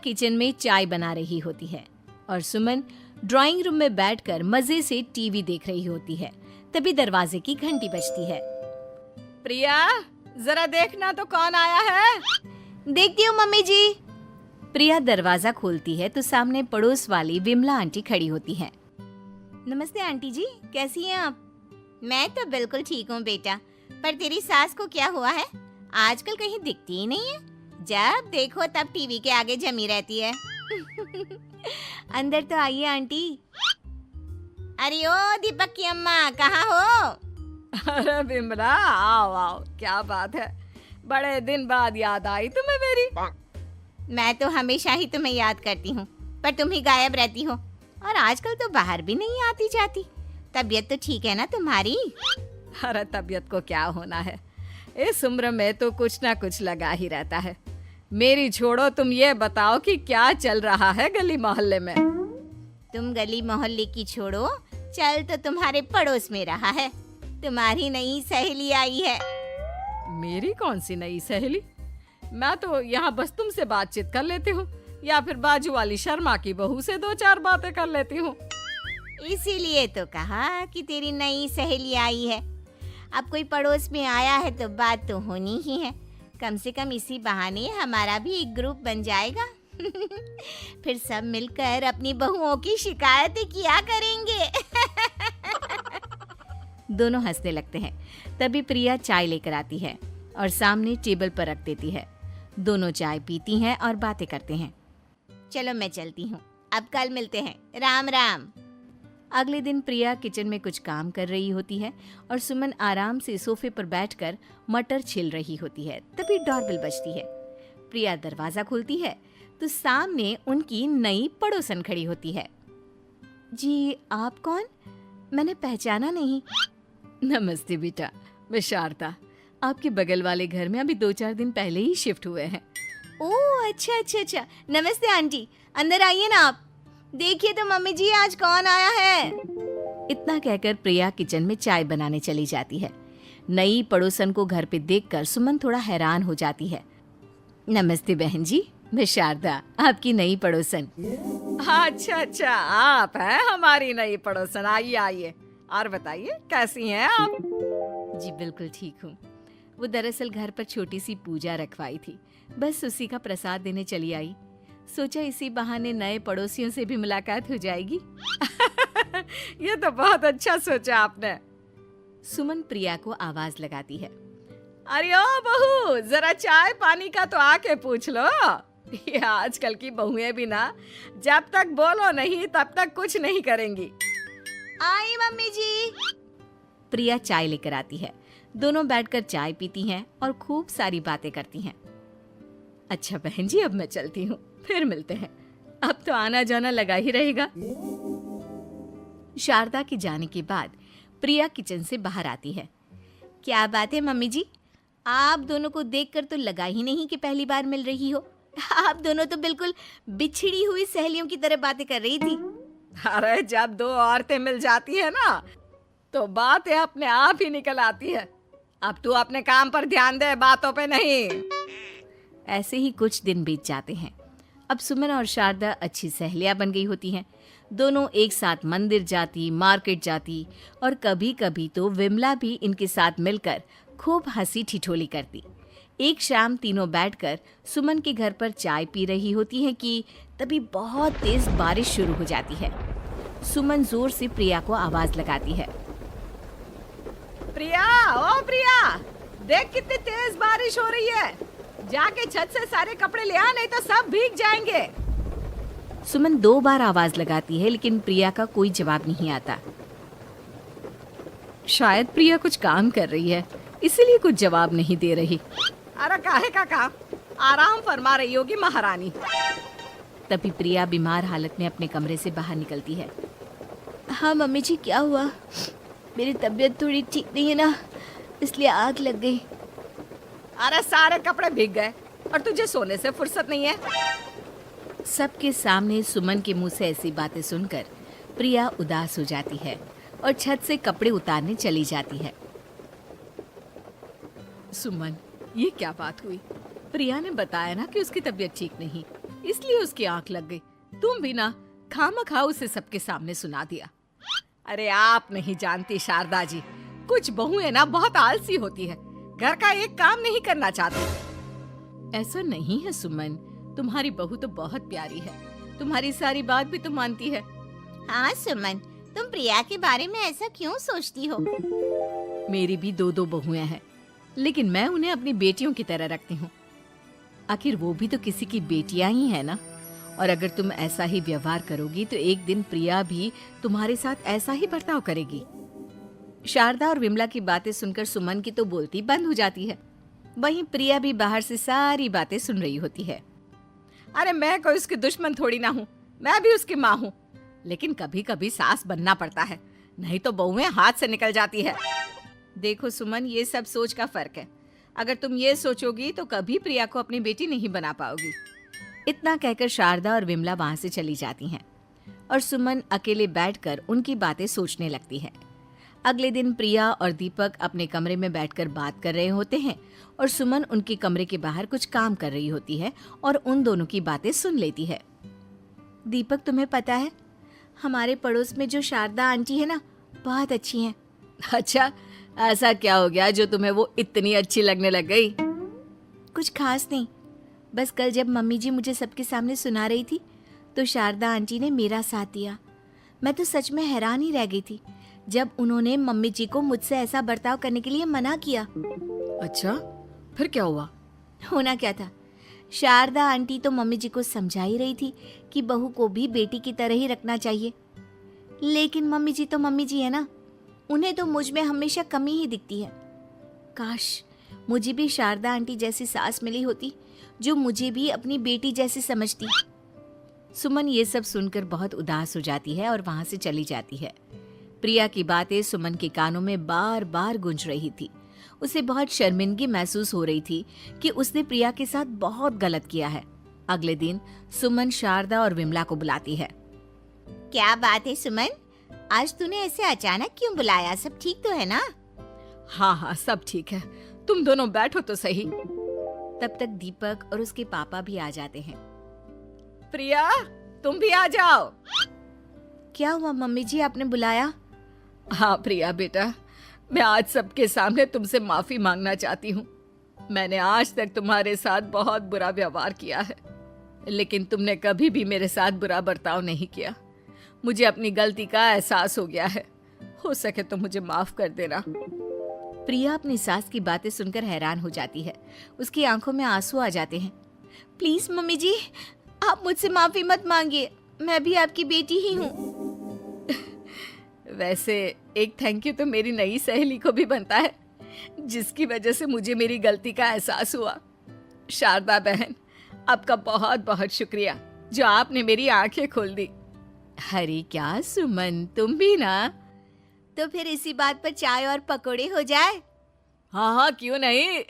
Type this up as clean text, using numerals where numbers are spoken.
Kitchen में चाय बना रही होती है और सुमन ड्राइंग रूम में बैठकर मजे से टीवी देख रही होती है। तभी दरवाजे की घंटी बजती है। प्रिया, जरा देखना तो कौन आया है। देखती हूँ मम्मी जी। प्रिया दरवाजा खोलती है तो सामने पड़ोस वाली विमला आंटी खड़ी होती हैं। नमस्ते आंटी जी, कैसी हैं आप? मैं तो बिल्कुल ठीक हूँ बेटा, पर तेरी सास को क्या हुआ है? आजकल कहीं दिखती ही नहीं है। जब देखो तब टीवी के आगे जमी रहती है। अंदर तो आइए आंटी। अरे ओ दीपक की अम्मा, कहाँ हो? अरे विमला, आओ आओ, क्या बात है, बड़े दिन बाद याद आई तुम्हें मेरी। मैं तो हमेशा ही तुम्हें याद करती हूँ, पर तुम ही गायब रहती हो और आजकल तो बाहर भी नहीं आती जाती। तबीयत तो ठीक है ना तुम्हारी? अरे तबीयत को क्या होना है, इस उम्र में तो कुछ ना कुछ लगा ही रहता है। मेरी छोड़ो, तुम ये बताओ कि क्या चल रहा है गली मोहल्ले में। तुम गली मोहल्ले की छोड़ो, चल तो तुम्हारे पड़ोस में रहा है। तुम्हारी नई सहेली आई है। मेरी कौन सी नई सहेली? मैं तो यहाँ बस तुमसे बातचीत कर लेती हूँ या फिर बाजू वाली शर्मा की बहू से दो चार बातें कर लेती हूँ। इसीलिए तो कहा कि तेरी नई सहेली आई है। अब कोई पड़ोस में आया है तो बात तो होनी ही है। कम से कम इसी बहाने हमारा भी एक ग्रुप बन जाएगा। फिर सब मिलकर अपनी बहुओं की शिकायतें किया करेंगे। दोनों हंसने लगते हैं। तभी प्रिया चाय लेकर आती है और सामने टेबल पर रख देती है। दोनों चाय पीती हैं और बातें करते हैं। चलो मैं चलती हूँ, अब कल मिलते हैं। राम राम। अगले दिन प्रिया किचन में कुछ काम कर रही होती है और सुमन आराम से सोफे पर बैठकर मटर छिल रही होती है। तभी डोरबेल बजती है। प्रिया दरवाजा खोलती है तो सामने उनकी नई पड़ोसन खड़ी होती है। जी, आप कौन? मैंने पहचाना नहीं। नमस्ते बेटा, मैं शारदा, आपके बगल वाले घर में अभी 2-4 दिन पहले ही शिफ्ट हुए हैं। ओह अच्छा अच्छा अच्छा, नमस्ते आंटी, अंदर आइए ना आप। देखिए तो मम्मी जी, आज कौन आया है। इतना कहकर प्रिया किचन में चाय बनाने चली जाती है। नई पड़ोसन को घर पे देखकर सुमन थोड़ा हैरान हो जाती है। नमस्ते बहन जी, मैं शारदा, आपकी नई पड़ोसन। अच्छा अच्छा, आप हैं हमारी नई पड़ोसन। आइए आइए, और बताइए कैसी हैं आप? जी बिल्कुल ठीक हूँ। वो दरअसल घर पर छोटी सी पूजा रखवाई थी, बस उसी का प्रसाद देने चली आई। सोचा इसी बहाने नए पड़ोसियों से भी मुलाकात हो जाएगी। ये तो बहुत अच्छा सोचा आपने। सुमन प्रिया को आवाज लगाती है। अरे ओ बहू, जरा चाय पानी का तो आके पूछ लो। ये आजकल की बहुएं भी ना, जब तक बोलो नहीं तब तक कुछ नहीं करेंगी। आई मम्मी जी। प्रिया चाय लेकर आती है। दोनों बैठकर चाय पीती हैं और खूब सारी बातें करती हैं। अच्छा बहन जी, अब मैं चलती हूँ, फिर मिलते हैं। अब तो आना जाना लगा ही रहेगा। शारदा के जाने के बाद प्रिया किचन से बाहर आती है। क्या बात है मम्मी जी, आप दोनों को देखकर तो लगा ही नहीं कि पहली बार मिल रही हो। आप दोनों तो बिल्कुल बिछड़ी हुई सहेलियों की तरह बातें कर रही थी। अरे जब दो औरतें मिल जाती है ना, तो बातें अपने आप ही निकल आती है। अब तू अपने काम पर ध्यान दे, बातों पे नहीं। ऐसे ही कुछ दिन बीत जाते हैं। अब सुमन और शारदा अच्छी सहेलियां बन गई होती हैं। दोनों एक साथ मंदिर जाती, मार्केट जाती और कभी कभी तो विमला भी इनके साथ मिलकर खूब हंसी ठिठोली करती। एक शाम तीनों बैठकर सुमन के घर पर चाय पी रही होती हैं कि तभी बहुत तेज बारिश शुरू हो जाती है। सुमन जोर से प्रिया को आवाज लगाती है। प्रिया, ओ प्रिया, देख कितनी तेज बारिश हो रही है। जाके छत से सारे कपड़े ले आ, नहीं तो सब भीग जाएंगे। सुमन 2 बार आवाज लगाती है लेकिन प्रिया का कोई जवाब नहीं आता। शायद प्रिया कुछ काम कर रही है, इसीलिए कुछ जवाब नहीं दे रही। अरे काहे का काम, आराम फरमा रही होगी महारानी। तभी प्रिया बीमार हालत में अपने कमरे से बाहर निकलती है। हाँ मम्मी जी, क्या हुआ? मेरी तबीयत थोड़ी ठीक नहीं है ना, इसलिए आग लग गई। अरे सारे कपड़े भीग गए और तुझे सोने से फुर्सत नहीं है। सबके सामने सुमन के मुंह से ऐसी बातें सुनकर प्रिया उदास हो जाती है और छत से कपड़े उतारने चली जाती है। सुमन, ये क्या बात हुई? प्रिया ने बताया ना कि उसकी तबीयत ठीक नहीं। इसलिए उसकी आंख लग गई। तुम भी ना खामखा उसे सबके सामने सुना दिया। अरे आप नहीं जानती शारदा जी, कुछ बहुएं ना बहुत आलसी होती है, घर का एक काम नहीं करना चाहती। ऐसा नहीं है सुमन, तुम्हारी बहू तो बहुत प्यारी है, तुम्हारी सारी बात भी तो मानती है। हाँ सुमन, तुम प्रिया के बारे में ऐसा क्यों सोचती हो? मेरी भी दो दो बहुएं हैं, लेकिन मैं उन्हें अपनी बेटियों की तरह रखती हूँ। आखिर वो भी तो किसी की बेटियां ही है ना। और अगर तुम ऐसा ही व्यवहार करोगी तो एक दिन प्रिया भी तुम्हारे साथ ऐसा ही बर्ताव करेगी। शारदा और विमला की बातें सुनकर सुमन की तो बोलती बंद हो जाती है। वहीं प्रिया भी बाहर से सारी बातें सुन रही होती है। अरे मैं कोई उसकी दुश्मन थोड़ी ना हूँ, मैं भी उसकी माँ हूँ, लेकिन कभी कभी सास बनना पड़ता है, नहीं तो बहुएं हाथ से निकल जाती है। देखो सुमन, ये सब सोच का फर्क है। अगर तुम ये सोचोगी तो कभी प्रिया को अपनी बेटी नहीं बना पाओगी। इतना कहकर शारदा और विमला वहां से चली जाती हैं और सुमन अकेले बैठकर उनकी बातें सोचने लगती है। अगले दिन प्रिया और दीपक अपने कमरे में बैठकर बात कर रहे होते हैं और सुमन उनके कमरे के बाहर कुछ काम कर रही होती है और उन दोनों की बातें सुन लेती है। दीपक, तुम्हें पता है हमारे पड़ोस में जो शारदा आंटी है ना, बहुत अच्छी हैं। अच्छा, ऐसा क्या हो गया जो तुम्हें वो इतनी अच्छी लगने लग गई? कुछ खास नहीं, बस कल जब मम्मी जी मुझे सबके सामने सुना रही थी तो शारदा आंटी ने मेरा साथ दिया। मैं तो सच में हैरान ही रह गई थी जब उन्होंने मम्मी जी को मुझसे ऐसा बर्ताव करने के लिए मना किया। अच्छा, फिर क्या हुआ? होना क्या था, शारदा आंटी तो मम्मी जी को समझा ही रही थी कि बहू को भी बेटी की तरह ही रखना चाहिए, लेकिन मम्मी जी तो मम्मी जी है ना, उन्हें तो मुझ में हमेशा कमी ही दिखती है। काश मुझे भी शारदा आंटी जैसी सास मिली होती जो मुझे भी अपनी बेटी जैसी समझती। सुमन ये सब सुनकर बहुत उदास हो जाती है और वहां से चली जाती है। प्रिया की बातें सुमन के कानों में बार बार गूंज रही थी। उसे बहुत शर्मिंदगी महसूस हो रही थी कि उसने प्रिया के साथ बहुत गलत किया है। अगले दिन सुमन शारदा और विमला को बुलाती है। क्या बात है सुमन, आज तूने ऐसे अचानक क्यों बुलाया? सब ठीक तो है ना? हाँ हाँ, सब ठीक है, तुम दोनों बैठो तो सही। तब तक दीपक और उसके पापा भी आ जाते हैं। प्रिया, तुम भी आ जाओ। क्या हुआ मम्मी जी, आपने बुलाया? हाँ प्रिया बेटा, मैं आज सबके सामने तुमसे माफी मांगना चाहती हूँ। मैंने आज तक तुम्हारे साथ बहुत बुरा व्यवहार किया है, लेकिन तुमने कभी भी मेरे साथ बुरा बर्ताव नहीं किया। मुझे अपनी गलती का एहसास हो गया है, हो सके तो मुझे माफ कर देना। प्रिया अपनी सास की बातें सुनकर हैरान हो जाती है। उसकी आंखों में आंसू आ जाते हैं। प्लीज मम्मी जी, आप मुझसे माफी मत मांगिए, मैं भी आपकी बेटी ही हूँ। वैसे एक थैंक यू तो मेरी नई सहेली को भी बनता है, जिसकी वजह से मुझे मेरी गलती का एहसास हुआ। शारदा बहन, आपका बहुत बहुत शुक्रिया जो आपने मेरी आंखें खोल दी। अरे क्या सुमन, तुम भी ना। तो फिर इसी बात पर चाय और पकोड़े हो जाए। हाँ हाँ, क्यों नहीं।